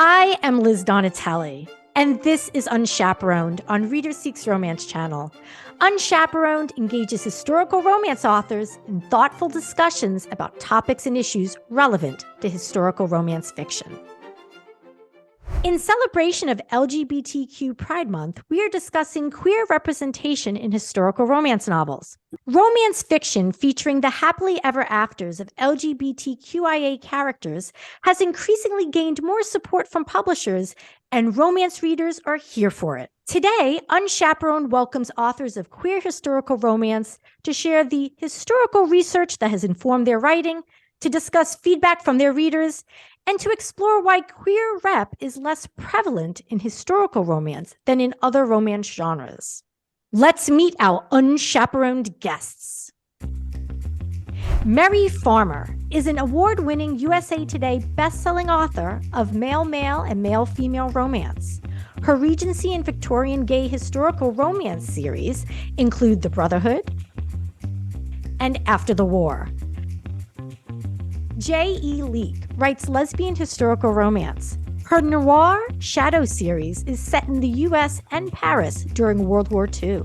I am Liz Donatelli, and this is Unchaperoned on Reader Seeks Romance channel. Unchaperoned engages historical romance authors in thoughtful discussions about topics and issues relevant to historical romance fiction. In celebration of LGBTQ Pride Month, we are discussing queer representation in historical romance novels. Romance fiction featuring the happily ever afters of LGBTQIA characters has increasingly gained more support from publishers, and romance readers are here for it. Today, Unchaperoned welcomes authors of queer historical romance to share the historical research that has informed their writing, to discuss feedback from their readers, and to explore why queer rep is less prevalent in historical romance than in other romance genres. Let's meet our unchaperoned guests. Mary Farmer is an award-winning USA Today bestselling author of male-male and male-female romance. Her Regency and Victorian gay historical romance series include The Brotherhood and After the War. J.E. Leake writes lesbian historical romance. Her noir Shadow series is set in the U.S. and Paris during World War II.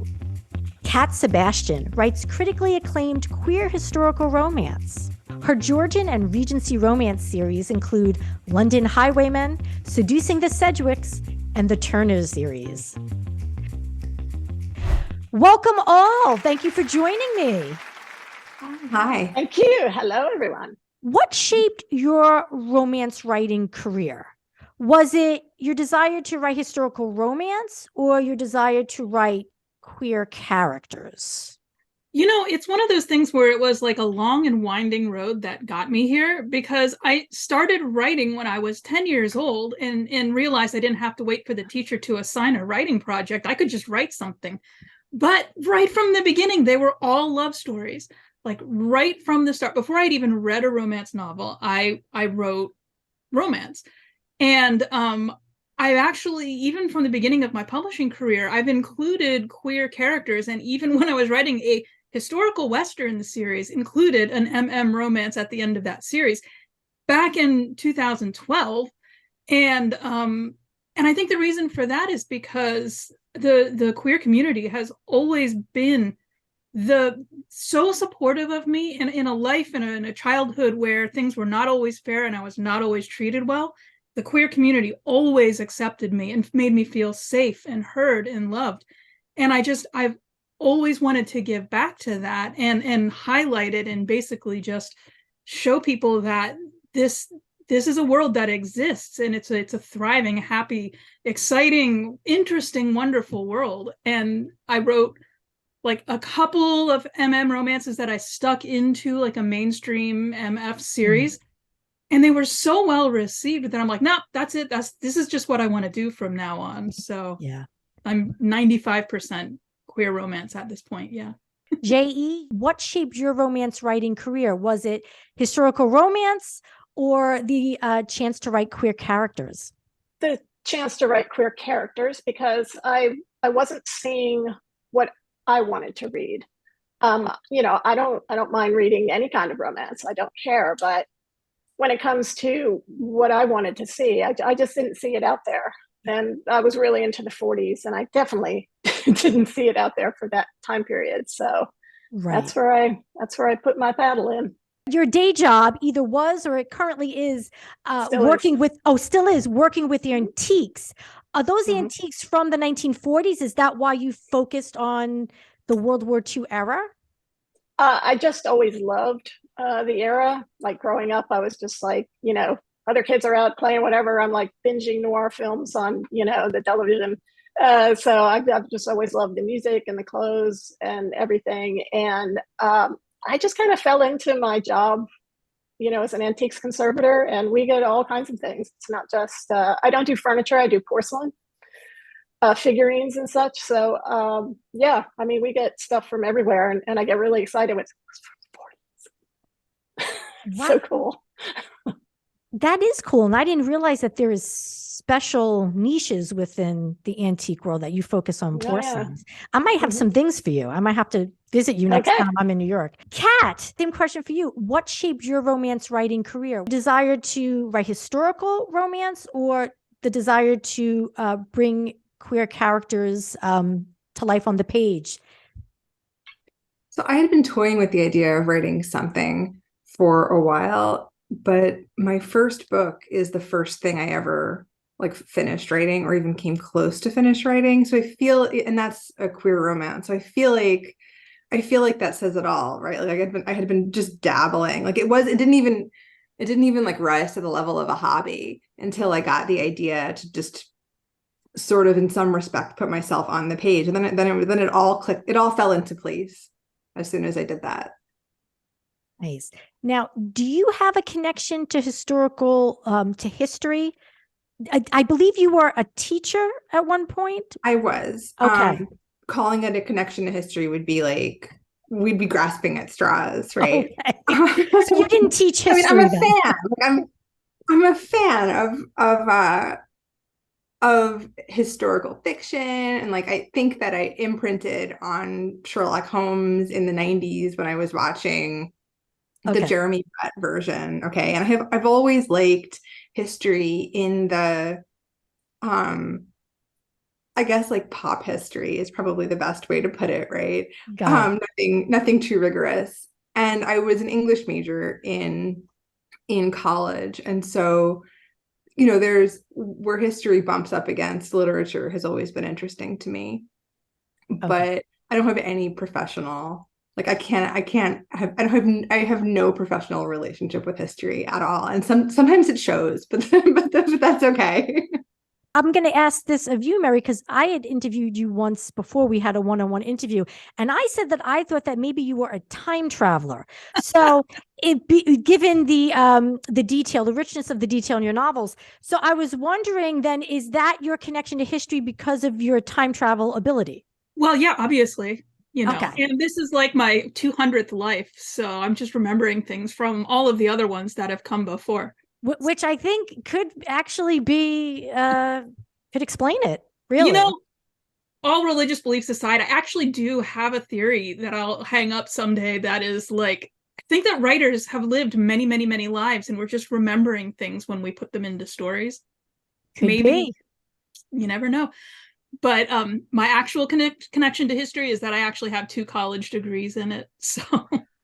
Kat Sebastian writes critically acclaimed queer historical romance. Her Georgian and Regency romance series include London Highwaymen, Seducing the Sedgwicks, and the Turner series. Welcome all. Thank you for joining me. Hi. Thank you. Hello, everyone. What shaped your romance writing career? Was it your desire to write historical romance or your desire to write queer characters? You know, it's one of those things where it was like a long and winding road that got me here, because I started writing when I was 10 years old and realized I didn't have to wait for the teacher to assign a writing project. I could just write something. But right from the beginning, they were all love stories. Like right from the start, before I'd even read a romance novel, I wrote romance. And I've actually, even from the beginning of my publishing career, I've included queer characters. And even when I was writing a historical Western series, included an romance at the end of that series back in 2012. And I think the reason for that is because the queer community has always been so supportive of me in a life and in a childhood where things were not always fair and I was not always treated well. The queer community always accepted me and made me feel safe and heard and loved. And I've always wanted to give back to that and highlight it and basically just show people that this is a world that exists, and it's a thriving, happy, exciting, interesting, wonderful world. And I wrote like a couple of romances that I stuck into like a mainstream MF series. And they were so well received that I'm like, no, that's it. This is just what I want to do from now on. So yeah, I'm 95% queer romance at this point. Yeah. J.E., what shaped your romance writing career? Was it historical romance or the chance to write queer characters? The chance to write queer characters, because I wasn't seeing what I wanted to read. You know, I don't mind reading any kind of romance. I don't care. But when it comes to what I wanted to see, I just didn't see it out there. And I was really into the 40s, and I definitely didn't see it out there for that time period. So that's where I put my paddle in. Your day job either was or it currently is working with the antiques. Are those antiques from the 1940s? Is that why you focused on the World War II era? I just always loved the era. Like growing up, I was just like, you know, other kids are out playing whatever. I'm like binging noir films on, you know, the television. So I've just always loved the music and the clothes and everything. And I just kind of fell into my job, you know, as an antiques conservator, and we get all kinds of things. It's not just, I don't do furniture, I do porcelain, figurines and such. So yeah, I mean, we get stuff from everywhere, and I get really excited when it's Wow. so cool. That is cool. And I didn't realize that there is special niches within the antique world that you focus on porcelains. Yeah. I might have some things for you. I might have to visit you next time I'm in New York. Kat, same question for you. What shaped your romance writing career? Desire to write historical romance, or the desire to bring queer characters to life on the page? So I had been toying with the idea of writing something for a while, but my first book is the first thing I ever like finished writing or even came close to finished writing. So I feel, and that's a queer romance. So I feel like that says it all, right? Like I had been just dabbling. Like it didn't even like rise to the level of a hobby until I got the idea to just sort of in some respect put myself on the page. And then it all clicked, it all fell into place as soon as I did that. Nice. Now, do you have a connection to to history? I believe you were a teacher at one point. I was. Okay. Calling it a connection to history would be like, we'd be grasping at straws, right? Okay. So you didn't teach history. I mean, I'm a fan. Like, I'm a fan of historical fiction, and like I think that I imprinted on Sherlock Holmes in the 90s when I was watching the Jeremy Brett version. Okay. And I've always liked history in the I guess like pop history is probably the best way to put it, right? Nothing too rigorous. And I was an English major in college. And so, you know, there's where history bumps up against literature has always been interesting to me. But I don't have any professional, like I have no professional relationship with history at all. And sometimes it shows, but that's okay. I'm going to ask this of you, Mary, because I had interviewed you once before we had a one-on-one interview. And I said that I thought that maybe you were a time traveler. So given the detail, the richness of the detail in your novels. So I was wondering then, is that your connection to history because of your time travel ability? Well, yeah, obviously, you know, and this is like my 200th life. So I'm just remembering things from all of the other ones that have come before. Which I think could actually be, could explain it, really. You know, all religious beliefs aside, I actually do have a theory that I'll hang up someday that is like, I think that writers have lived many, many, many lives and we're just remembering things when we put them into stories. Could be. You never know. But my actual connection to history is that I actually have 2 college degrees in it. So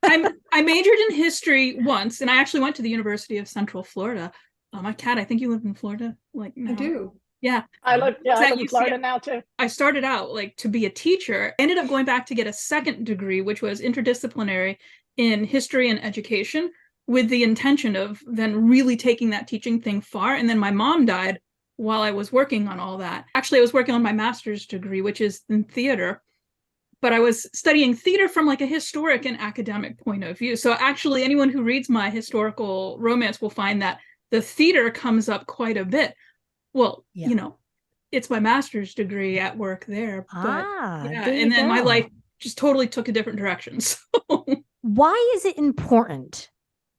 I majored in history once, and I actually went to the University of Central Florida. My cat, I think you live in Florida. Like now. I do. Yeah. I live in Florida now too. I started out like to be a teacher. I ended up going back to get a second degree, which was interdisciplinary in history and education, with the intention of then really taking that teaching thing far. And then my mom died while I was working on all that. Actually, I was working on my master's degree, which is in theater. But I was studying theater from like a historic and academic point of view. So actually anyone who reads my historical romance will find that the theater comes up quite a bit. Well, you know, it's my master's degree at work there. But and then my life just totally took a different direction. So why is it important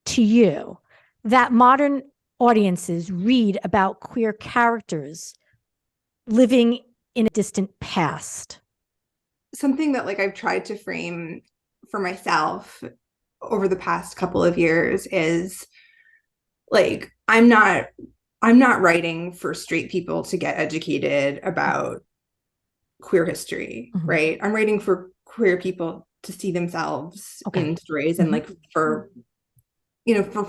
to you that modern audiences read about queer characters living in a distant past? Something that like I've tried to frame for myself over the past couple of years is like I'm not writing for straight people to get educated about queer history, right? I'm writing for queer people to see themselves in stories. And like for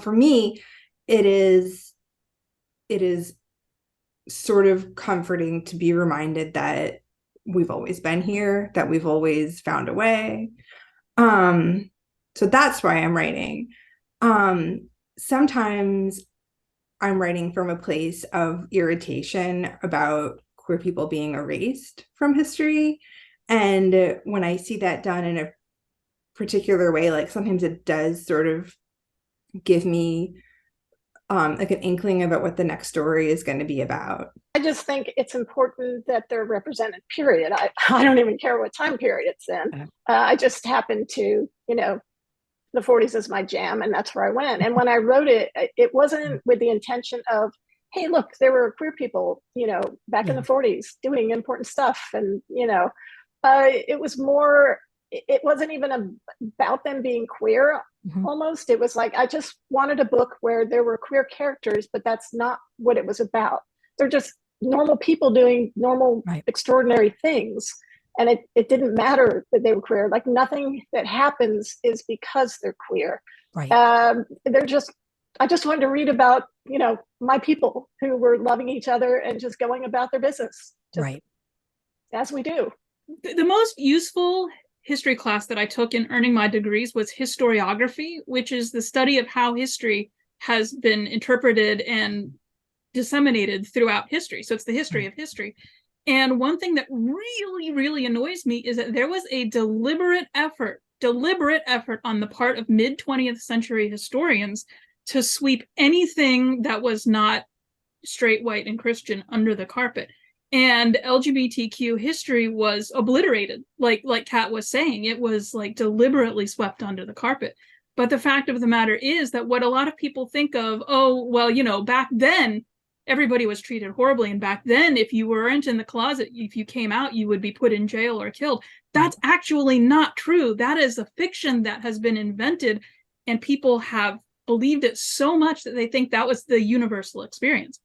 me, it is sort of comforting to be reminded that we've always been here, that we've always found a way. So that's why I'm writing. Sometimes I'm writing from a place of irritation about queer people being erased from history. And when I see that done in a particular way, like sometimes it does sort of give me like an inkling about what the next story is going to be about. I just think it's important that they're represented, period. I don't even care what time period it's in. I just happen to, you know, the 40s is my jam, and that's where I went. And when I wrote it, it wasn't with the intention of, hey, look, there were queer people, you know, back in the 40s doing important stuff. And, you know, it was more, it wasn't even about them being queer. Almost. It was like, I just wanted a book where there were queer characters, but that's not what it was about. They're just normal people doing normal, Right. extraordinary things. And it didn't matter that they were queer. Like nothing that happens is because they're queer. Right. I just wanted to read about, my people who were loving each other and just going about their business. Right. As we do. The most useful history class that I took in earning my degrees was historiography, which is the study of how history has been interpreted and disseminated throughout history. So it's the history of history. And one thing that really, really annoys me is that there was a deliberate effort on the part of mid-20th century historians to sweep anything that was not straight, white, and Christian under the carpet. And LGBTQ history was obliterated, like Kat was saying. It was like deliberately swept under the carpet. But the fact of the matter is that what a lot of people think of, oh, well, back then, everybody was treated horribly. And back then, if you weren't in the closet, if you came out, you would be put in jail or killed. That's actually not true. That is a fiction that has been invented, and people have believed it so much that they think that was the universal experience.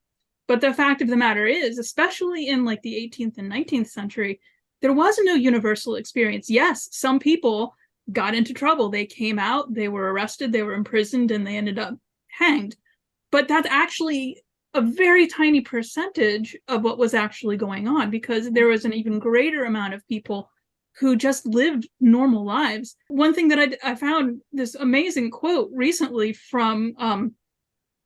But the fact of the matter is, especially in like the 18th and 19th century, there was no universal experience. Yes, some people got into trouble. They came out, they were arrested, they were imprisoned, and they ended up hanged. But that's actually a very tiny percentage of what was actually going on, because there was an even greater amount of people who just lived normal lives. One thing that I found this amazing quote recently from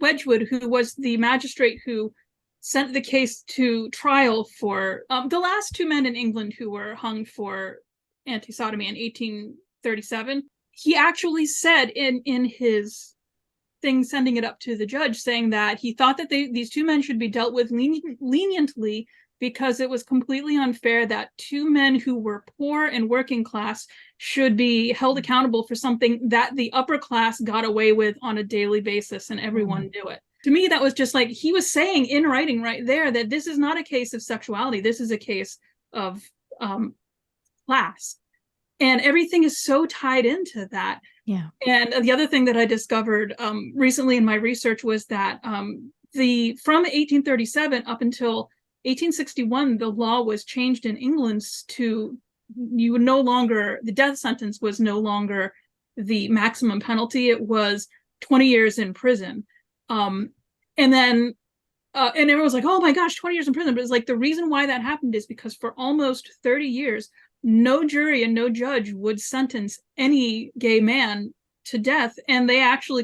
Wedgwood, who was the magistrate who sent the case to trial for the last two men in England who were hung for anti-sodomy in 1837. He actually said in his thing, sending it up to the judge, saying that he thought that these two men should be dealt with leniently because it was completely unfair that two men who were poor and working class should be held accountable for something that the upper class got away with on a daily basis, and everyone knew it. To me, that was just like, he was saying in writing right there that this is not a case of sexuality. This is a case of class. And everything is so tied into that. Yeah. And the other thing that I discovered recently in my research was that from 1837 up until 1861, the law was changed in England to the death sentence was no longer the maximum penalty. It was 20 years in prison. And everyone was like, oh my gosh, 20 years in prison. But it's like, the reason why that happened is because for almost 30 years, no jury and no judge would sentence any gay man to death. And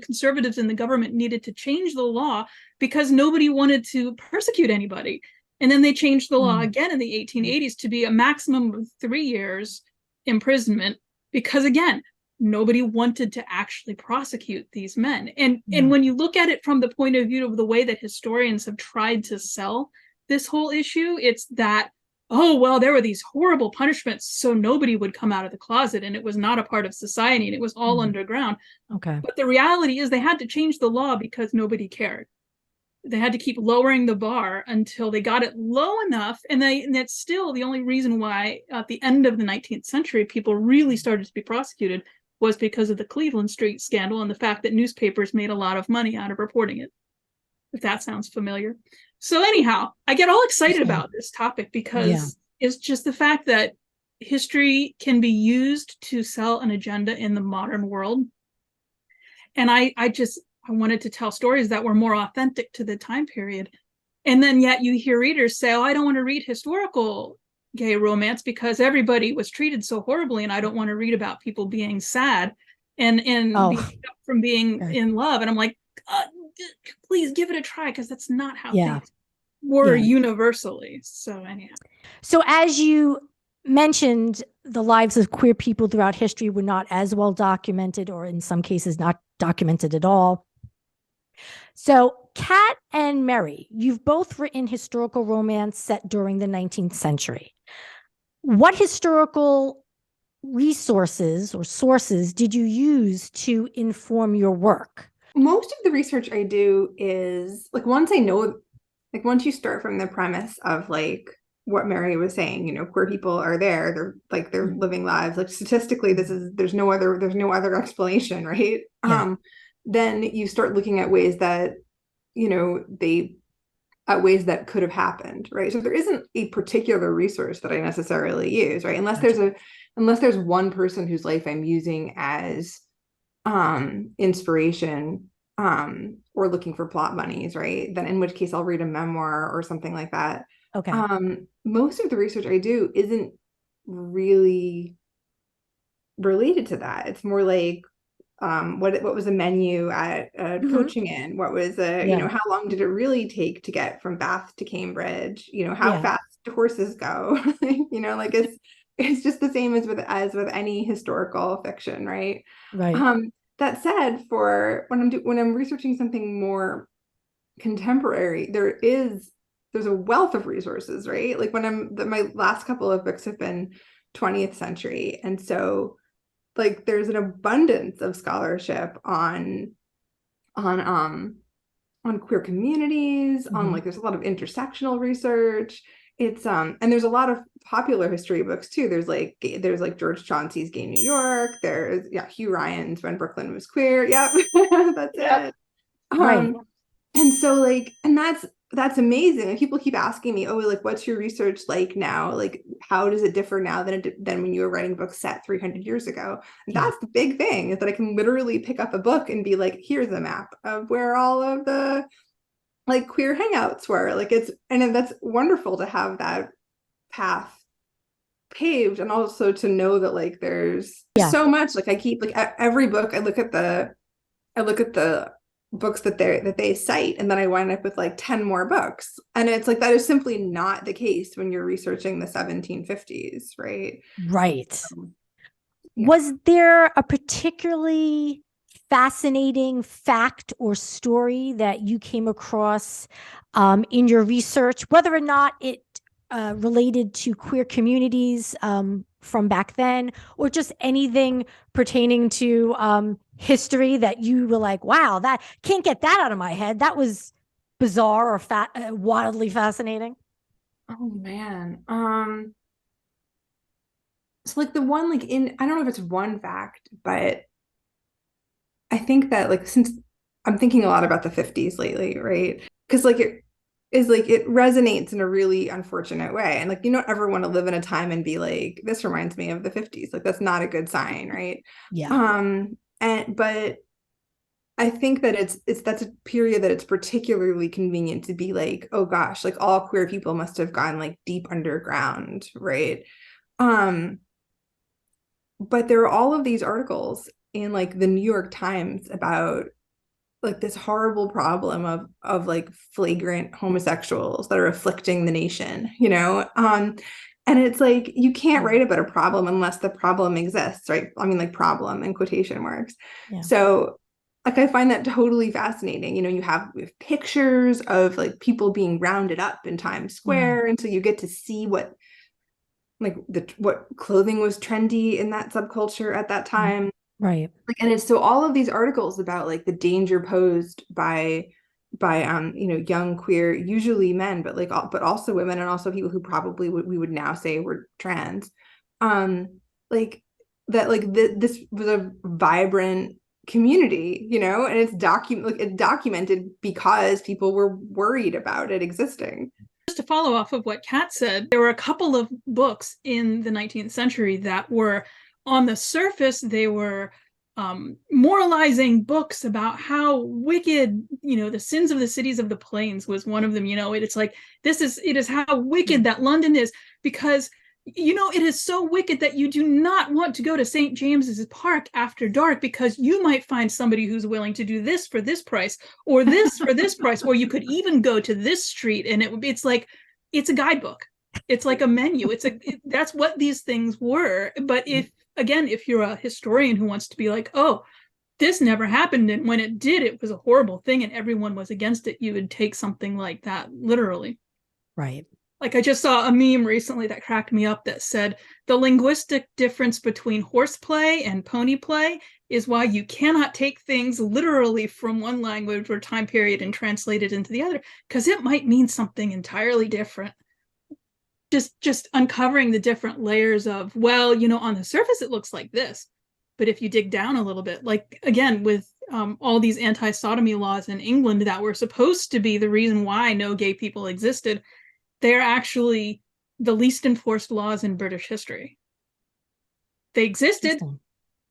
conservatives in the government needed to change the law because nobody wanted to persecute anybody. And then they changed the law again in the 1880s to be a maximum of 3 years imprisonment, because again, nobody wanted to actually prosecute these men. And when you look at it from the point of view of the way that historians have tried to sell this whole issue, it's that, oh, well, there were these horrible punishments, so nobody would come out of the closet, and it was not a part of society, and it was all underground. Okay. But the reality is they had to change the law because nobody cared. They had to keep lowering the bar until they got it low enough. And that's still the only reason why at the end of the 19th century, people really started to be prosecuted was because of the Cleveland Street scandal and the fact that newspapers made a lot of money out of reporting it, if that sounds familiar. So anyhow, I get all excited about this topic because it's just the fact that history can be used to sell an agenda in the modern world. And I wanted to tell stories that were more authentic to the time period. And then yet you hear readers say, oh, I don't want to read historical gay romance because everybody was treated so horribly, and I don't want to read about people being sad and from being in love. And I'm like, please give it a try, because that's not how things were universally. So anyhow. So as you mentioned, the lives of queer people throughout history were not as well documented, or in some cases not documented at all. So Kat and Mary, you've both written historical romance set during the 19th century. What historical resources or sources did you use to inform your work? Most of the research I do is like, once you start from the premise of like what Mary was saying, queer people are there, they're living lives, like statistically, there's no other explanation, right? Then you start looking at ways that, they at ways that could have happened, right? So there isn't a particular resource that I necessarily use, right? Unless there's one person whose life I'm using as inspiration, or looking for plot bunnies, right? Then in which case I'll read a memoir or something like that. Okay. Most of the research I do isn't really related to that. It's more like, what was the menu at coaching in? What was how long did it really take to get from Bath to Cambridge? How fast do horses go? Like it's just the same as with any historical fiction, right? Right. That said, for when I'm researching something more contemporary, there's a wealth of resources, right? Like my last couple of books have been 20th century, and so like there's an abundance of scholarship on queer communities, on like there's a lot of intersectional research. It's and there's a lot of popular history books too. There's like George Chauncey's Gay New York. There's Hugh Ryan's When Brooklyn Was Queer. Yep. That's it. Right. And so like, and that's amazing. And people keep asking me, oh, like, what's your research like now? Like, how does it differ now than when you were writing books set 300 years ago? And that's the big thing, is that I can literally pick up a book and be like, here's a map of where all of the like queer hangouts were. Like and that's wonderful to have that path paved, and also to know that like there's so much. Like I keep like every book, I look at the books that they cite, and then I wind up with like 10 more books, and it's like that is simply not the case when you're researching the 1750s, right? Was there a particularly fascinating fact or story that you came across in your research, whether or not it related to queer communities from back then, or just anything pertaining to history that you were like, wow, that can't get that out of my head. That was bizarre or wildly fascinating? Oh man. So like the one, like I don't know if it's one fact, but I think that like, since I'm thinking a lot about the 50s lately, right? Because like it resonates in a really unfortunate way. And like, you don't ever want to live in a time and be like, this reminds me of the 50s. Like that's not a good sign, right? But I think that that's a period that it's particularly convenient to be like, oh gosh, like all queer people must have gone like deep underground, right? But there are all of these articles in like the New York Times about like this horrible problem of like flagrant homosexuals that are afflicting the nation, and it's like, you can't write about a problem unless the problem exists, right? I mean, like problem in quotation marks. So like, I find that totally fascinating. We have pictures of like people being rounded up in Times Square. And so you get to see what clothing was trendy in that subculture at that time. Right. Like, and it's so all of these articles about like the danger posed by young queer, usually men, but but also women, and also people who probably we would now say were trans, like that, like this was a vibrant community, and it's documented because people were worried about it existing. Just to follow off of what Kat said, there were a couple of books in the 19th century that were, on the surface, they were moralizing books about how wicked, the sins of the cities of the plains was one of them. It's like, it is how wicked that London is, because it is so wicked that you do not want to go to St. James's Park after dark, because you might find somebody who's willing to do this for this price, or this for this price, or you could even go to this street, and it's like, it's a guidebook. It's like a menu. That's what these things were. But if you're a historian who wants to be like, oh, this never happened, and when it did, it was a horrible thing, and everyone was against it, you would take something like that literally. Right. Like, I just saw a meme recently that cracked me up that said, the linguistic difference between horseplay and pony play is why you cannot take things literally from one language or time period and translate it into the other, because it might mean something entirely different. Just uncovering the different layers of, well, on the surface it looks like this, But if you dig down a little bit, like again, with all these anti-sodomy laws in England that were supposed to be the reason why no gay people existed, they're actually the least enforced laws in British history. They existed,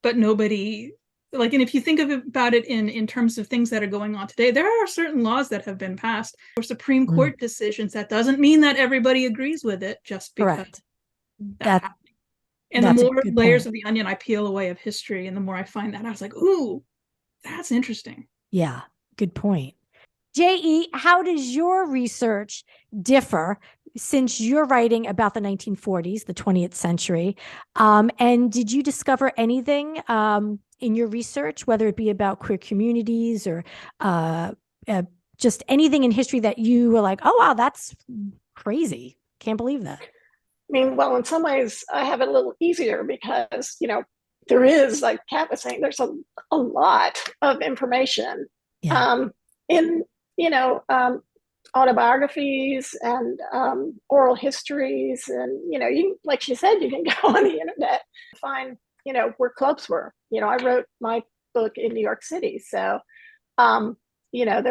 but nobody, like, and if you think about it in terms of things that are going on today, there are certain laws that have been passed or Supreme Court decisions. That doesn't mean that everybody agrees with it just because that's happening. And the more layers of the onion I peel away of history, and the more I find that, I was like, ooh, that's interesting. Yeah, good point. J.E., how does your research differ since you're writing about the 1940s, the 20th century? And did you discover anything in your research, whether it be about queer communities or just anything in history that you were like, oh, wow, that's crazy. Can't believe that. I mean, well, in some ways, I have it a little easier because, you know, there is, like Kat was saying, there's a lot of information in, you know, autobiographies and oral histories. And, you know, you, like she said, you can go on the internet and find, you know, where clubs were. You know, I wrote my book in New York City. So, you know,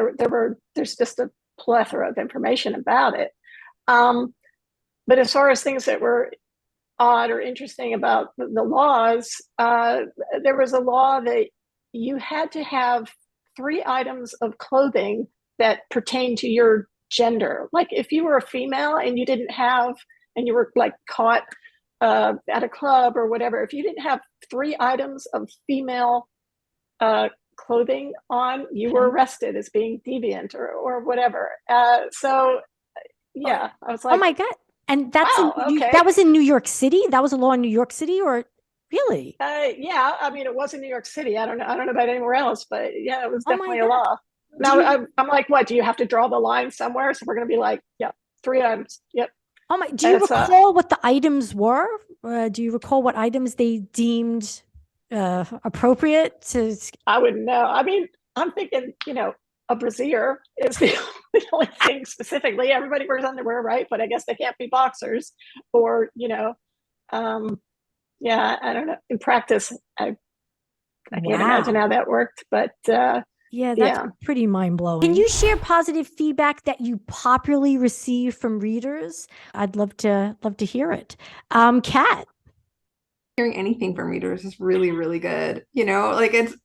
there's just a plethora of information about it. But as far as things that were odd or interesting about the laws, there was a law that you had to have 3 items of clothing that pertained to your gender. Like if you were a female and you didn't have, and you were like caught at a club or whatever, if you didn't have 3 items of female clothing on, you were arrested as being deviant or whatever. So yeah, I was like, oh my God. And that's wow, that was in New York City? That was a law in New York City, or really? Yeah, I mean, it was in New York City. I don't know about anywhere else, but yeah, it was definitely a law. Now I'm like, what? Do you have to draw the line somewhere? So we're going to be like, yep, 3 items. Yep. Oh my! Do you recall what the items were? Do you recall what items they deemed appropriate to? I wouldn't know. I mean, I'm thinking, you know, a brassiere is the only thing specifically. Everybody wears underwear, right? But I guess they can't be boxers, or you know, yeah, I don't know. In practice, I can't imagine how that worked, but yeah, that's pretty mind blowing. Can you share positive feedback that you popularly receive from readers? I'd love to hear it. Kat, hearing anything from readers is really, really good. You know, it's.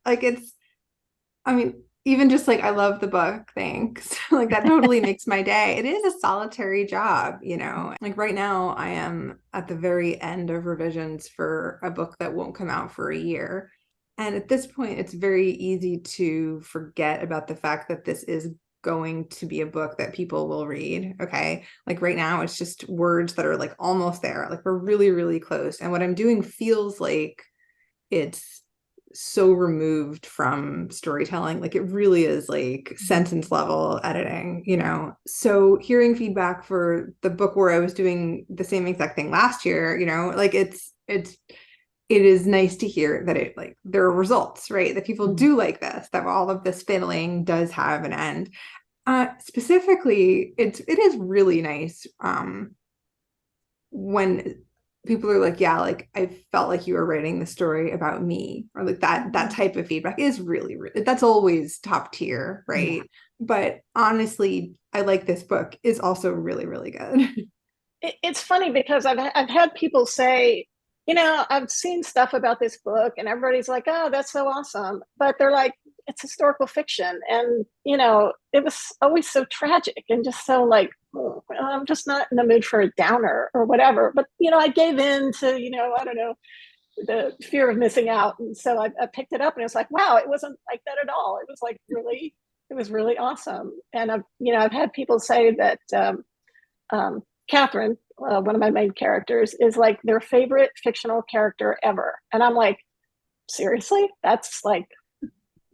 I mean, even just like, I love the book, thanks. Like that totally makes my day. It is a solitary job, you know. Like right now, I am at the very end of revisions for a book that won't come out for a year. And at this point, it's very easy to forget about the fact that this is going to be a book that people will read. Okay. Like right now, it's just words that are like almost there. Like we're really, really close. And what I'm doing feels like it's so removed from storytelling. Like it really is like sentence level editing, you know. So hearing feedback for the book where I was doing the same exact thing last year, you know, like it is nice to hear that it, like, there are results, right? That people do like this, that all of this fiddling does have an end. Specifically, it is really nice when people are like, yeah, like I felt like you were writing the story about me, or like that type of feedback is really, really, that's always top tier, right? Yeah. But honestly, I like this book is also really, really good. It's funny because I've had people say, you know, I've seen stuff about this book and everybody's like, oh, that's so awesome. But they're like, it's historical fiction. And, you know, it was always so tragic and just so like, oh, I'm just not in the mood for a downer or whatever. But, you know, I gave in to, you know, I don't know, the fear of missing out. And so I picked it up and it was like, wow, it wasn't like that at all. It was like really, it was really awesome. And I've had people say that Catherine, one of my main characters, is like their favorite fictional character ever. And I'm like, seriously? That's like,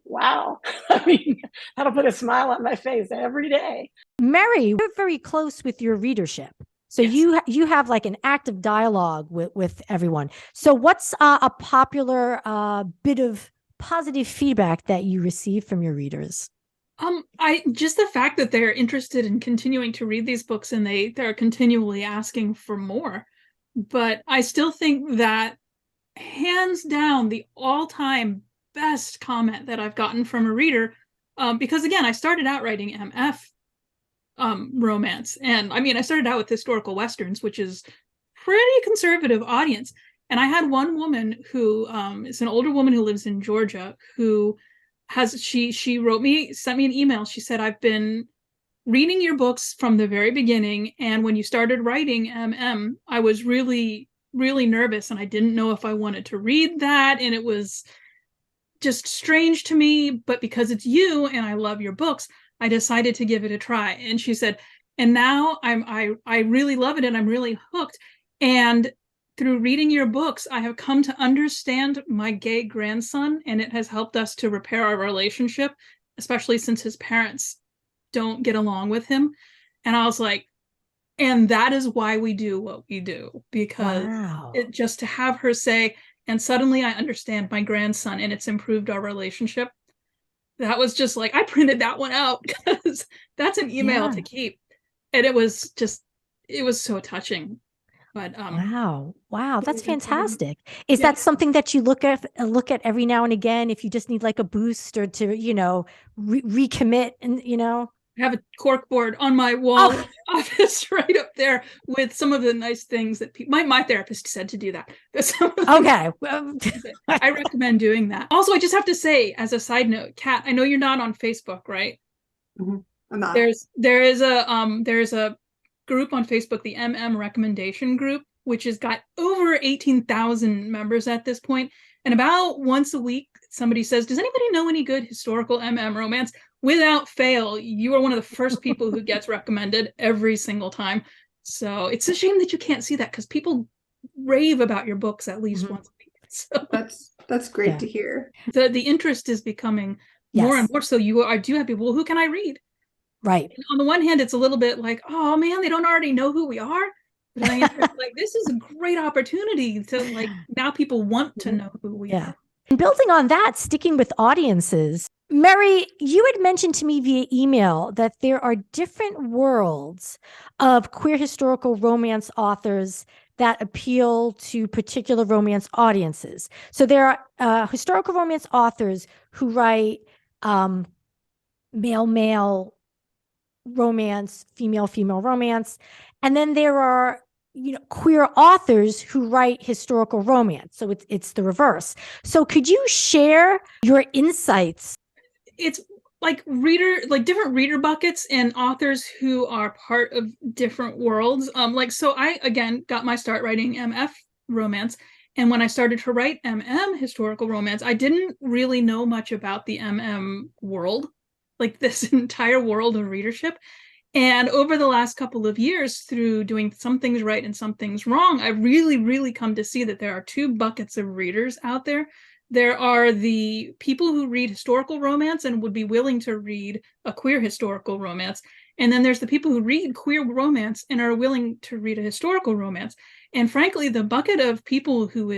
wow. I mean, that'll put a smile on my face every day. Mary, we're very close with your readership. So yes. you have like an active dialogue with everyone. So what's a popular bit of positive feedback that you receive from your readers? I just the fact that they're interested in continuing to read these books and they're continually asking for more. But I still think that hands down the all-time best comment that I've gotten from a reader. Because again, I started out writing MF romance. And I mean, I started out with historical Westerns, which is pretty conservative audience. And I had one woman who is an older woman who lives in Georgia who she wrote me, sent me an email. She said, I've been reading your books from the very beginning. And when you started writing I was really, really nervous and I didn't know if I wanted to read that. And it was just strange to me, but because it's you and I love your books, I decided to give it a try. And she said, and now I really love it and I'm really hooked. And through reading your books, I have come to understand my gay grandson, and it has helped us to repair our relationship, especially since his parents don't get along with him. And I was like, and that is why we do what we do, because it just to have her say, and suddenly I understand my grandson and it's improved our relationship. That was just like, I printed that one out because that's an email to keep. And it was so touching. But wow, that's fantastic. Is that something that you look at every now and again if you just need like a boost or to, recommit and, I have a cork board on my wall in my office right up there with some of the nice things that my therapist said to do that. Okay. I recommend doing that. Also, I just have to say, as a side note, Kat, I know you're not on Facebook, right? Mm-hmm. I'm not. There is a group on Facebook, the recommendation group, which has got over 18,000 members at this point. And about once a week, somebody says, does anybody know any good historical romance? Without fail, you are one of the first people who gets recommended every single time. So it's a shame that you can't see that because people rave about your books at least once a week. So that's great to hear. The interest is becoming more and more. So I do have people, well, who can I read? Right. And on the one hand, it's a little bit like, oh man, they don't already know who we are. But on the other, like, this is a great opportunity to like, now people want to know who we are. And building on that, sticking with audiences, Mary, you had mentioned to me via email that there are different worlds of queer historical romance authors that appeal to particular romance audiences. So there are historical romance authors who write male-male romance, female-female romance. And then there are queer authors who write historical romance. So it's the reverse. So could you share your insights? It's like different reader buckets and authors who are part of different worlds. So I, again, got my start writing MF romance. And when I started to write historical romance, I didn't really know much about the world, like this entire world of readership. And over the last couple of years, through doing some things right and some things wrong, I've really, really come to see that there are two buckets of readers out there. There are the people who read historical romance and would be willing to read a queer historical romance. And then there's the people who read queer romance and are willing to read a historical romance. And frankly, the bucket of people who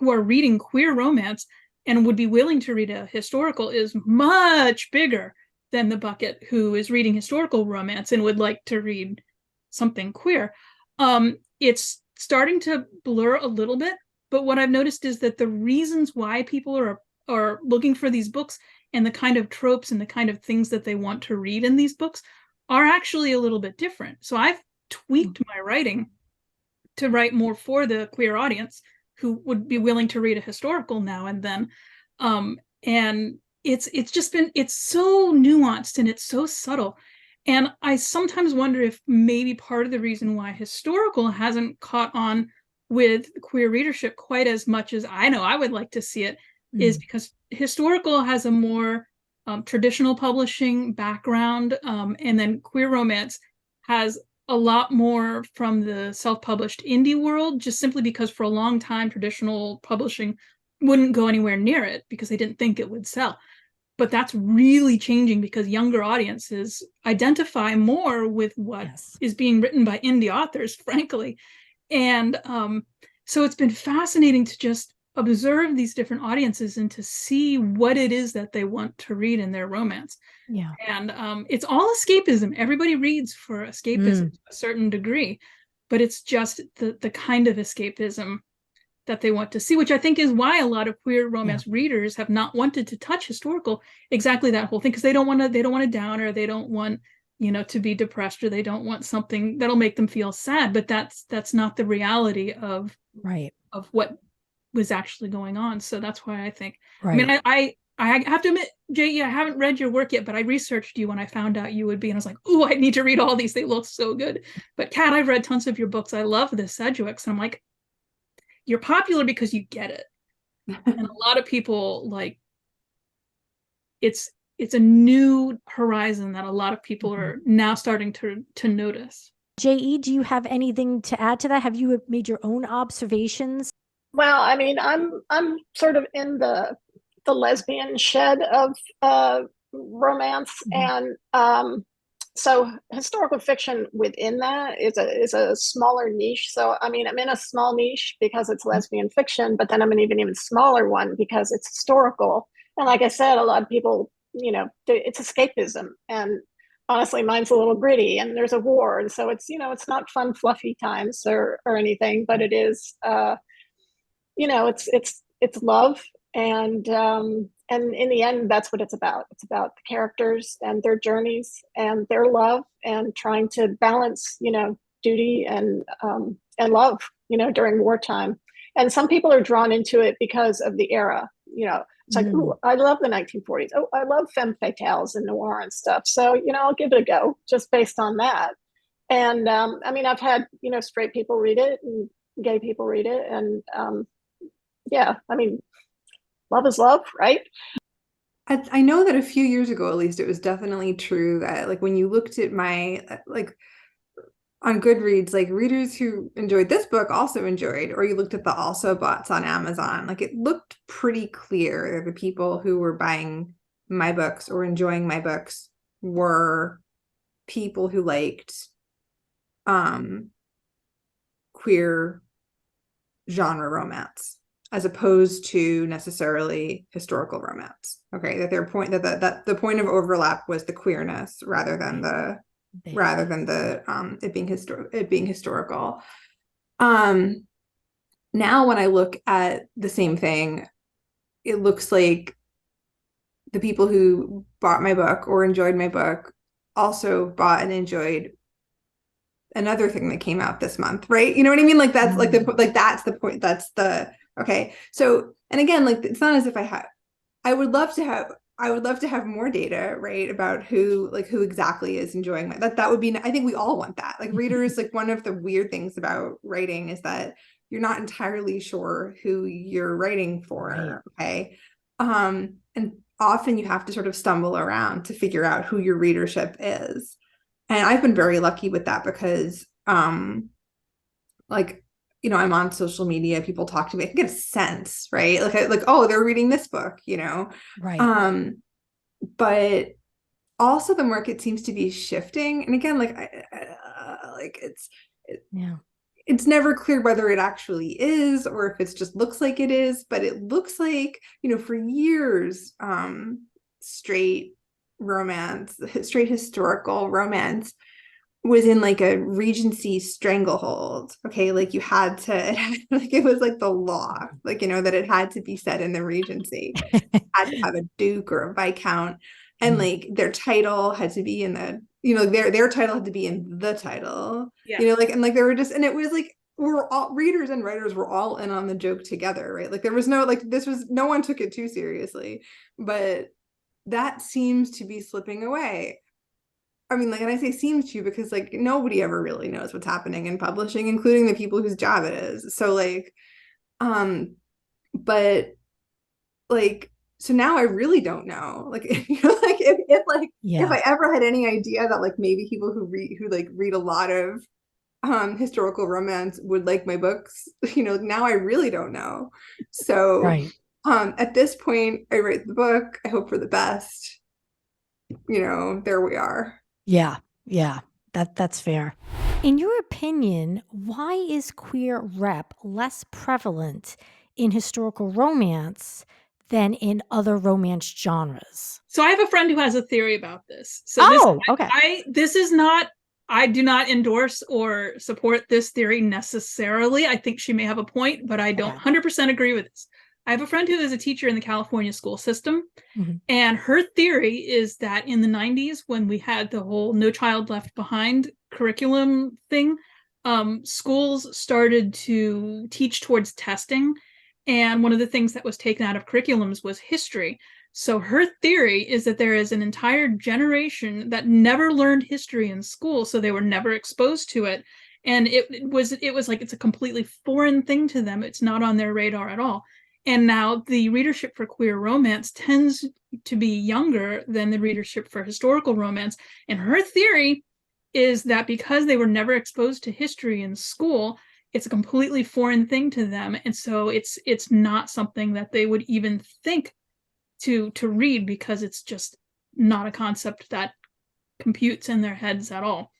are reading queer romance and would be willing to read a historical is much bigger than the bucket who is reading historical romance and would like to read something queer. It's starting to blur a little bit, but what I've noticed is that the reasons why people are looking for these books and the kind of tropes and the kind of things that they want to read in these books are actually a little bit different. So I've tweaked my writing to write more for the queer audience who would be willing to read a historical now and then. And it's so nuanced and it's so subtle. And I sometimes wonder if maybe part of the reason why historical hasn't caught on with queer readership quite as much as I know I would like to see it is because historical has a more traditional publishing background, and then queer romance has a lot more from the self-published indie world, just simply because for a long time traditional publishing wouldn't go anywhere near it because they didn't think it would sell. But that's really changing because younger audiences identify more with what is being written by indie authors, frankly. And so it's been fascinating to just observe these different audiences and to see what it is that they want to read in their romance. Yeah. And it's all escapism. Everybody reads for escapism to a certain degree, but it's just the kind of escapism they want to see, which I think is why a lot of queer romance readers have not wanted to touch historical, exactly that whole thing, because they don't want a downer, they don't want, to be depressed, or they don't want something that'll make them feel sad. But that's not the reality of what was actually going on. So that's why I think, I mean, I have to admit, J.E., I haven't read your work yet, but I researched you when I found out you would be, and I was like, oh, I need to read all these. They look so good. But Kat, I've read tons of your books. I love the Sedgwicks. And I'm like, you're popular because you get it. And a lot of people, like, it's a new horizon that a lot of people are now starting to notice. J.E., do you have anything to add to that? Have you made your own observations? Well, I mean, I'm sort of in the lesbian shed of romance, and so historical fiction within that is a smaller niche. So I mean, I'm in a small niche because it's lesbian fiction, but then I'm in an even smaller one because it's historical. And like I said, a lot of people, it's escapism, and honestly, mine's a little gritty, and there's a war, and so it's it's not fun, fluffy times or anything, but it is. It's love, and in the end, that's what it's about. It's about the characters and their journeys and their love, and trying to balance, duty and love, during wartime. And some people are drawn into it because of the era. It's like, ooh, I love the 1940s. Oh, I love femme fatales and noir and stuff. So I'll give it a go just based on that. And I mean, I've had straight people read it and gay people read it, and yeah, I mean, love is love, right? I know that a few years ago, at least, it was definitely true that, like, when you looked at my, like, on Goodreads, like, readers who enjoyed this book also enjoyed, or you looked at the also bots on Amazon, like, it looked pretty clear that the people who were buying my books or enjoying my books were people who liked queer genre romance, as opposed to necessarily historical romance. Okay, that their point that the point of overlap was the queerness rather than the it being historical. Now when I look at the same thing, it looks like the people who bought my book or enjoyed my book also bought and enjoyed another thing that came out this month, right? You know what I mean? Like, that's like that's the point. That's the okay. So, and again, like, it's not as if I would love to have more data, right, about who exactly is enjoying that would be, I think we all want that. Like, readers, like, one of the weird things about writing is that you're not entirely sure who you're writing for. Okay. And often you have to sort of stumble around to figure out who your readership is. And I've been very lucky with that because, like, I'm on social media, people talk to me, I can get a sense, right? Like, oh, they're reading this book, Right. But also the market seems to be shifting. And again, like, it's never clear whether it actually is or if it just looks like it is, but it looks like, for years, straight historical romance was in like a Regency stranglehold. Okay, like, you had to, like, it was like the law, like, that it had to be set in the Regency. It had to have a duke or a viscount, and like their title had to be in the, their title had to be in the title. And like, they were just, and it was like, we're all, readers and writers were all in on the joke together, right? Like, there was no, like, no one took it too seriously, but that seems to be slipping away. I mean, like, and I say seems to because, like, nobody ever really knows what's happening in publishing, including the people whose job it is. So, like, but, like, so now I really don't know. Like, like, if I ever had any idea that, like, maybe people who read a lot of historical romance would like my books, now I really don't know. So, at this point, I write the book, I hope for the best, there we are. Yeah. That's fair. In your opinion, why is queer rep less prevalent in historical romance than in other romance genres? So I have a friend who has a theory about this. So okay. I do not endorse or support this theory necessarily. I think she may have a point, but I don't 100% agree with this. I have a friend who is a teacher in the California school system, and her theory is that in the 90s, when we had the whole No Child Left Behind curriculum thing, schools started to teach towards testing. And one of the things that was taken out of curriculums was history. So her theory is that there is an entire generation that never learned history in school, so they were never exposed to it. And it was like it's a completely foreign thing to them. It's not on their radar at all. And now the readership for queer romance tends to be younger than the readership for historical romance. And her theory is that because they were never exposed to history in school, it's a completely foreign thing to them. And so it's not something that they would even think to read, because it's just not a concept that computes in their heads at all.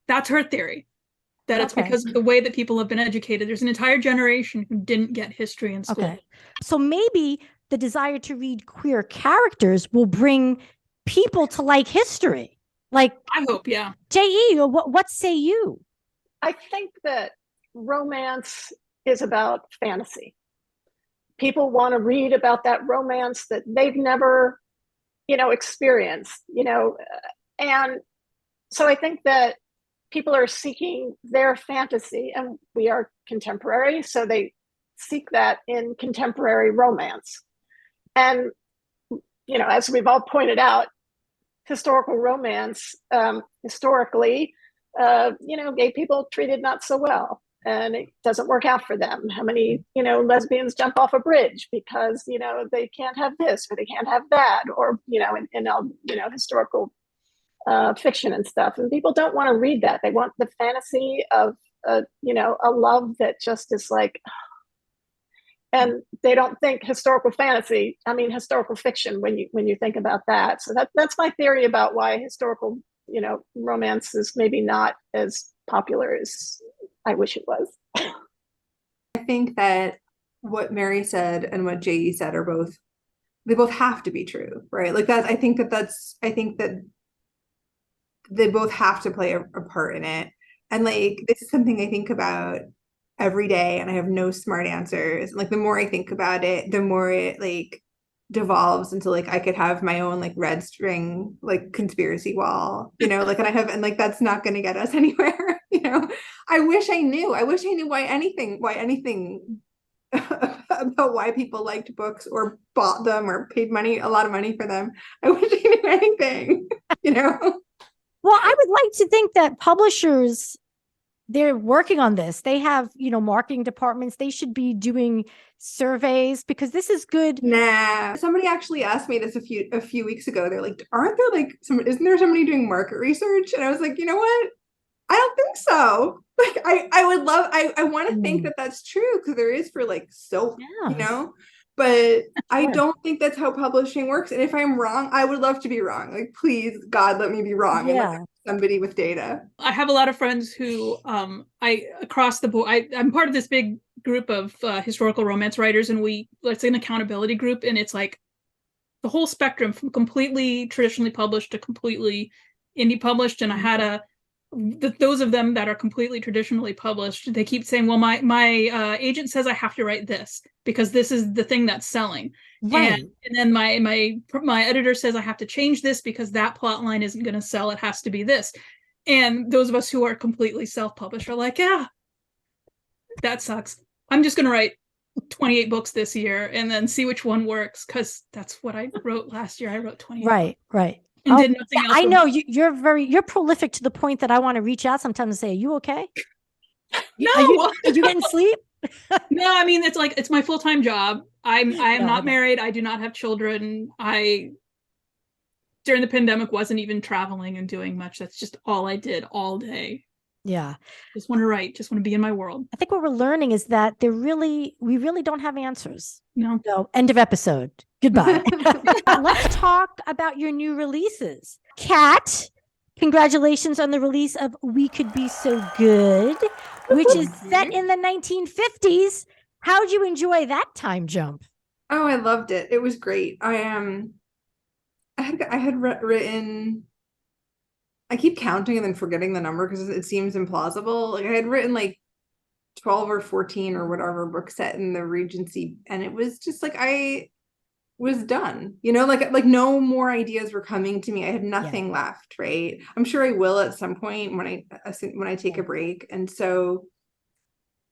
That's her theory. That it's because of the way that people have been educated. There's an entire generation who didn't get history in school. Okay. So maybe the desire to read queer characters will bring people to like history. Like, I hope, yeah. J.E., what say you? I think that romance is about fantasy. People want to read about that romance that they've never, experienced, and so I think that people are seeking their fantasy, and we are contemporary, so they seek that in contemporary romance. And, as we've all pointed out, historical romance, historically, gay people treated not so well, and it doesn't work out for them. How many, lesbians jump off a bridge because, they can't have this or they can't have that, or, in historical fiction and stuff. And people don't want to read that. They want the fantasy of, a love that just is like, and they don't think historical fantasy, historical fiction when you think about that. So that's my theory about why historical, romance is maybe not as popular as I wish it was. I think that what Mary said and what J.E. said they both have to be true, right? Like that, I think that they both have to play a part in it. And like, this is something I think about every day, and I have no smart answers. Like, the more I think about it, the more it like devolves into like, I could have my own like red string, like conspiracy wall, and like, that's not going to get us anywhere. I wish I knew why anything about why people liked books or bought them or paid a lot of money for them. I wish I knew anything, Well, I would like to think that publishers, they're working on this. They have, marketing departments. They should be doing surveys, because this is good. Nah. Somebody actually asked me this a few weeks ago. They're like, aren't there like isn't there somebody doing market research? And I was like, you know what? I don't think so. Like, I want to think that that's true, because there is for like soap, but I don't think that's how publishing works. And if I'm wrong, I would love to be wrong. Like, please, God, let me be wrong. And like, somebody with data. I have a lot of friends who across the board, I'm part of this big group of historical romance writers, and it's an accountability group, and it's like the whole spectrum from completely traditionally published to completely indie published. And I had those of them that are completely traditionally published, they keep saying, well, my agent says I have to write this because this is the thing that's selling. Right. And then my editor says I have to change this because that plot line isn't going to sell. It has to be this. And those of us who are completely self-published are like, yeah, that sucks. I'm just going to write 28 books this year and then see which one works, because that's what I wrote last year. I wrote 28. Right. And did nothing else. I know you're prolific to the point that I want to reach out sometimes and say, are you okay? No. Are you getting sleep? No, I mean, it's my full-time job. I am not married. I do not have children. I, during the pandemic, wasn't even traveling and doing much. That's just all I did all day. Yeah. Just want to write, just want to be in my world. I think what we're learning is that we really don't have answers. No. End of episode. Goodbye. Let's talk about your new releases. Kat, congratulations on the release of We Could Be So Good, which is set in the 1950s. How'd you enjoy that time jump? Oh, I loved it. It was great. I had written I keep counting and then forgetting the number because it seems implausible. Like I had written like 12 or 14 or whatever books set in the Regency, and it was just like I was done, like no more ideas were coming to me. I had nothing left, right? I'm sure I will at some point when I take a break. And so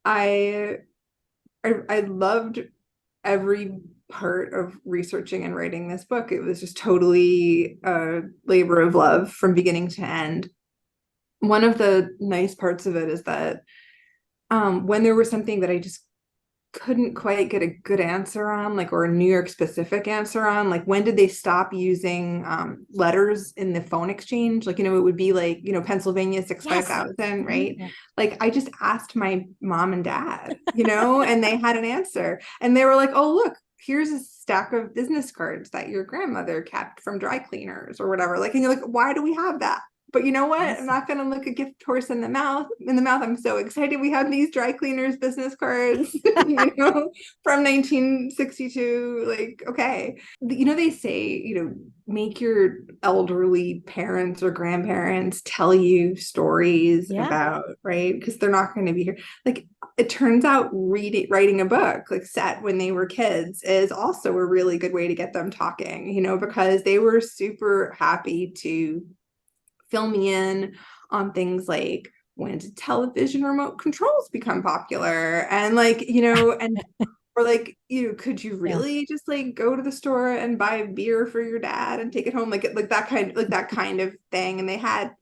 I loved every part of researching and writing this book. It was just totally a labor of love from beginning to end. One of the nice parts of it is that when there was something that I just couldn't quite get a good answer on, like, or a New York specific answer on, like, when did they stop using letters in the phone exchange? Like, it would be like, Pennsylvania 65000, right? Yeah. Like, I just asked my mom and dad, and they had an answer. And they were like, oh, look, here's a stack of business cards that your grandmother kept from dry cleaners or whatever. Like, and you're like, why do we have that? But you know what? I'm not going to look a gift horse in the mouth. I'm so excited. We have these dry cleaners business cards, from 1962. Like, okay. They say, make your elderly parents or grandparents tell you stories about, right? Because they're not going to be here. Like, it turns out writing a book, like, set when they were kids is also a really good way to get them talking, because they were super happy to fill me in on things like, when did television remote controls become popular? And like, or like, could you really just like go to the store and buy beer for your dad and take it home? Like that kind of thing. And they had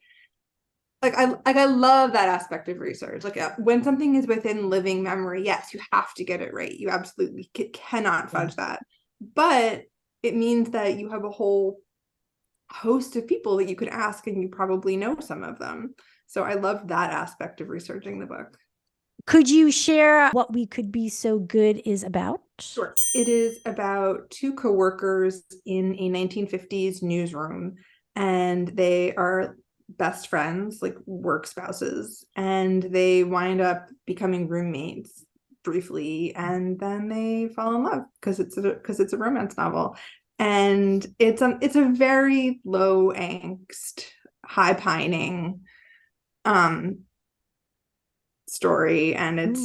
I love that aspect of research. Like, when something is within living memory, yes, you have to get it right. You absolutely cannot fudge that. But it means that you have a whole host of people that you could ask, and you probably know some of them. So I love that aspect of researching the book. Could you share what We Could Be So Good is about? Sure. It is about two coworkers in a 1950s newsroom, and they are best friends, like work spouses, and they wind up becoming roommates briefly, and then they fall in love because it's a romance novel. And it's a very low angst, high pining story, and it's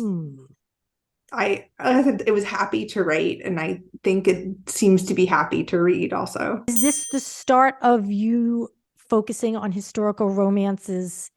I think it was happy to write, and I think it seems to be happy to read also. Is this the start of you focusing on historical romances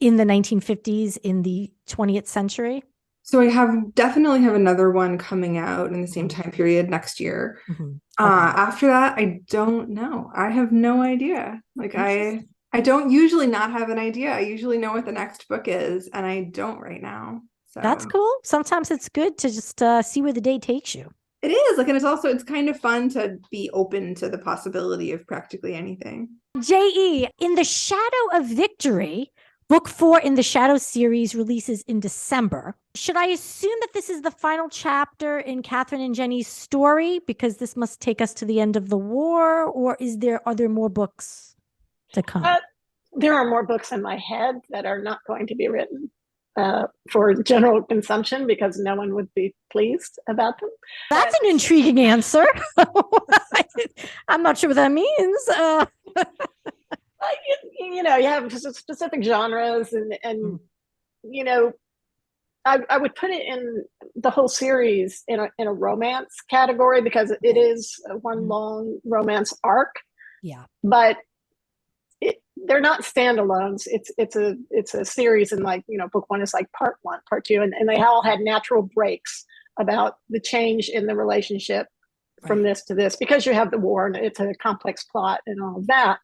in the 1950s, in the 20th century? So I definitely have another one coming out in the same time period next year. Okay. After that, I don't know. I have no idea. Like, I don't usually not have an idea. I usually know what the next book is, and I don't right now. So that's cool. Sometimes it's good to just see where the day takes you. It is. Like, and it's kind of fun to be open to the possibility of practically anything. J.E., In the Shadow of Victory, Book 4 in the Shadow series releases in December. Should I assume that this is the final chapter in Catherine and Jenny's story, because this must take us to the end of the war, or are there more books to come? There are more books in my head that are not going to be written for general consumption, because no one would be pleased about them. That's an intriguing answer. I'm not sure what that means. You have specific genres, and I would put it in the whole series in a romance category, because it is one long romance arc. Yeah, but they're not standalones. It's a series, and book 1 is like part 1, part 2, and they all had natural breaks about the change in the relationship from this to this, because you have the war and it's a complex plot and all of that.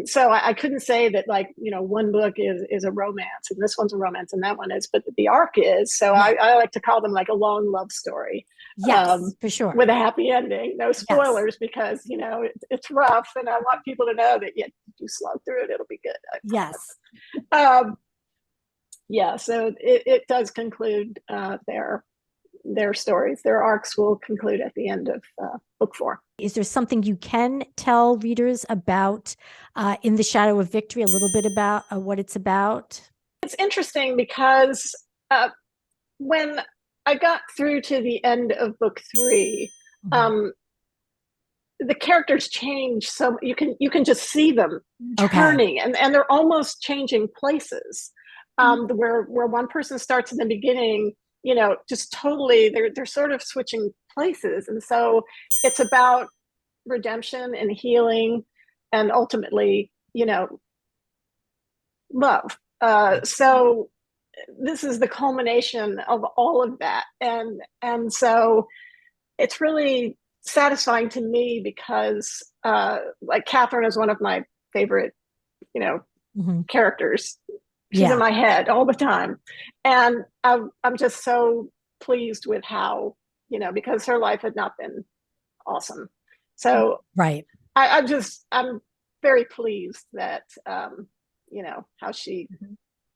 So I couldn't say that one book is a romance and this one's a romance and that one is, but the arc is. So I like to call them like a long love story. Yes, for sure. With a happy ending. No spoilers, because it's rough, and I want people to know that if you slog through it, it'll be good. Yes. So it does conclude their stories. Their arcs will conclude at the end of book 4. Is there something you can tell readers about In the Shadow of Victory, a little bit about what it's about? It's interesting because when I got through to the end of book 3, the characters change, so you can just see them Okay. turning, and they're almost changing places. Where one person starts in the beginning, just totally, they're sort of switching places, and so it's about redemption and healing, and ultimately, love. So this is the culmination of all of that, and so it's really satisfying to me because like Catherine is one of my favorite, characters. She's in my head all the time. And I'm just so pleased with how, because her life had not been awesome. So right. I'm very pleased that, how she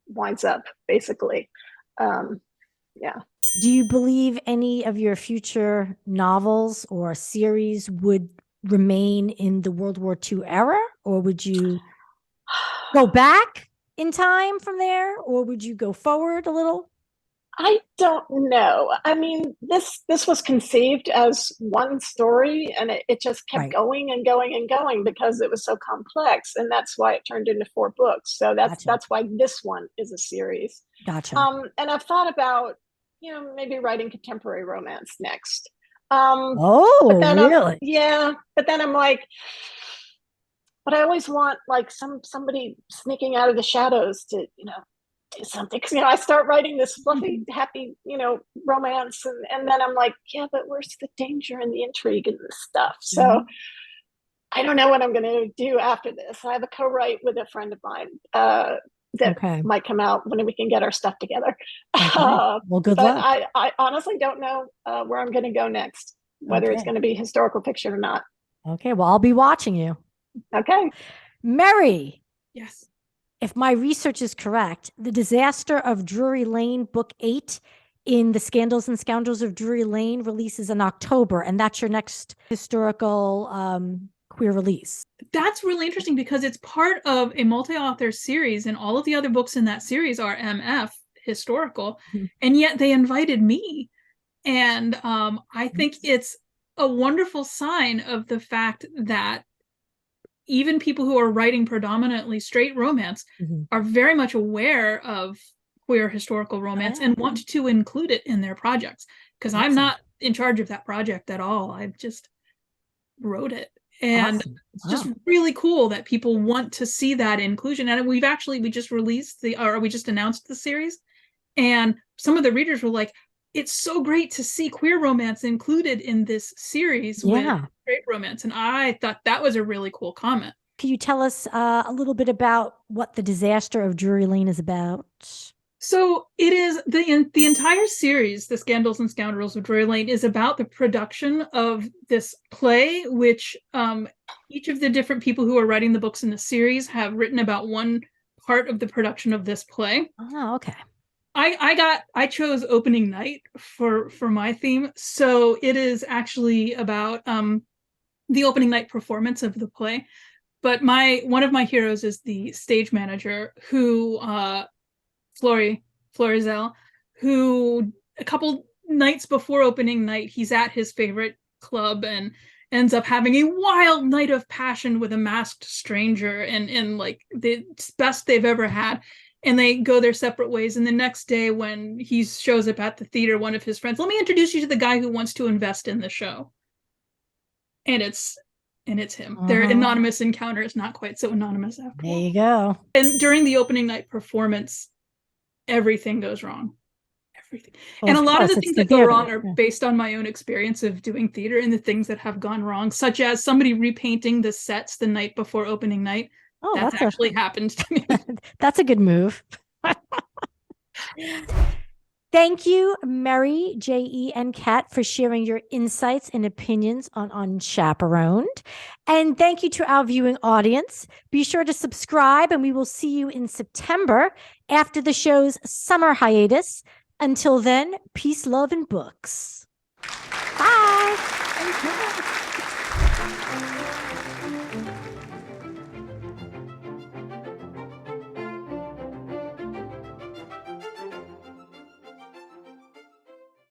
winds up basically. Yeah. Do you believe any of your future novels or series would remain in the World War II era, or would you go back in time from there, or would you go forward a little? I don't know. I mean, this was conceived as one story, and it just kept going and going and going because it was so complex, and that's why it turned into 4 books. So that's why this one is a series. Gotcha. And I've thought about, maybe writing contemporary romance next. Really? Yeah, but then I'm like, but I always want like somebody sneaking out of the shadows to, do something. Because, I start writing this fluffy, happy, romance, and then I'm like, yeah, but where's the danger and the intrigue and this stuff? So I don't know what I'm going to do after this. I have a co-write with a friend of mine that might come out when we can get our stuff together. Well, good luck. I honestly don't know where I'm going to go next, whether it's going to be historical fiction or not. Okay, well, I'll be watching you. Okay. Mary. Yes. If my research is correct, The Disaster of Drury Lane, Book 8 in The Scandals and Scoundrels of Drury Lane releases in October, and that's your next historical queer release. That's really interesting because it's part of a multi-author series, and all of the other books in that series are MF, historical, and yet they invited me. And I think it's a wonderful sign of the fact that even people who are writing predominantly straight romance are very much aware of queer historical romance and want to include it in their projects. Because I'm not in charge of that project at all. I just wrote it. And it's just really cool that people want to see that inclusion. And we just released we just announced the series. And some of the readers were like, it's so great to see queer romance included in this series with straight romance. And I thought that was a really cool comment. Can you tell us a little bit about what The Disaster of Drury Lane is about? So it is the entire series, The Scandals and Scoundrels of Drury Lane, is about the production of this play, which each of the different people who are writing the books in the series have written about one part of the production of this play. Oh, okay. I chose opening night for my theme. So it is actually about the opening night performance of the play. But one of my heroes is the stage manager, who Florizel, who a couple nights before opening night, he's at his favorite club and ends up having a wild night of passion with a masked stranger, and like the best they've ever had. And they go their separate ways. And the next day, when he shows up at the theater, one of his friends, let me introduce you to the guy who wants to invest in the show. And it's him. Their anonymous encounter is not quite so anonymous after all. There you go. And during the opening night performance, everything goes wrong. Everything. Well, and a lot of the things that go wrong are based on my own experience of doing theater and the things that have gone wrong, such as somebody repainting the sets the night before opening night. Oh, that's actually happened to me. That's a good move. Thank you, Mary, J.E., and Kat, for sharing your insights and opinions on Unchaperoned. And thank you to our viewing audience. Be sure to subscribe, and we will see you in September after the show's summer hiatus. Until then, peace, love, and books. Bye.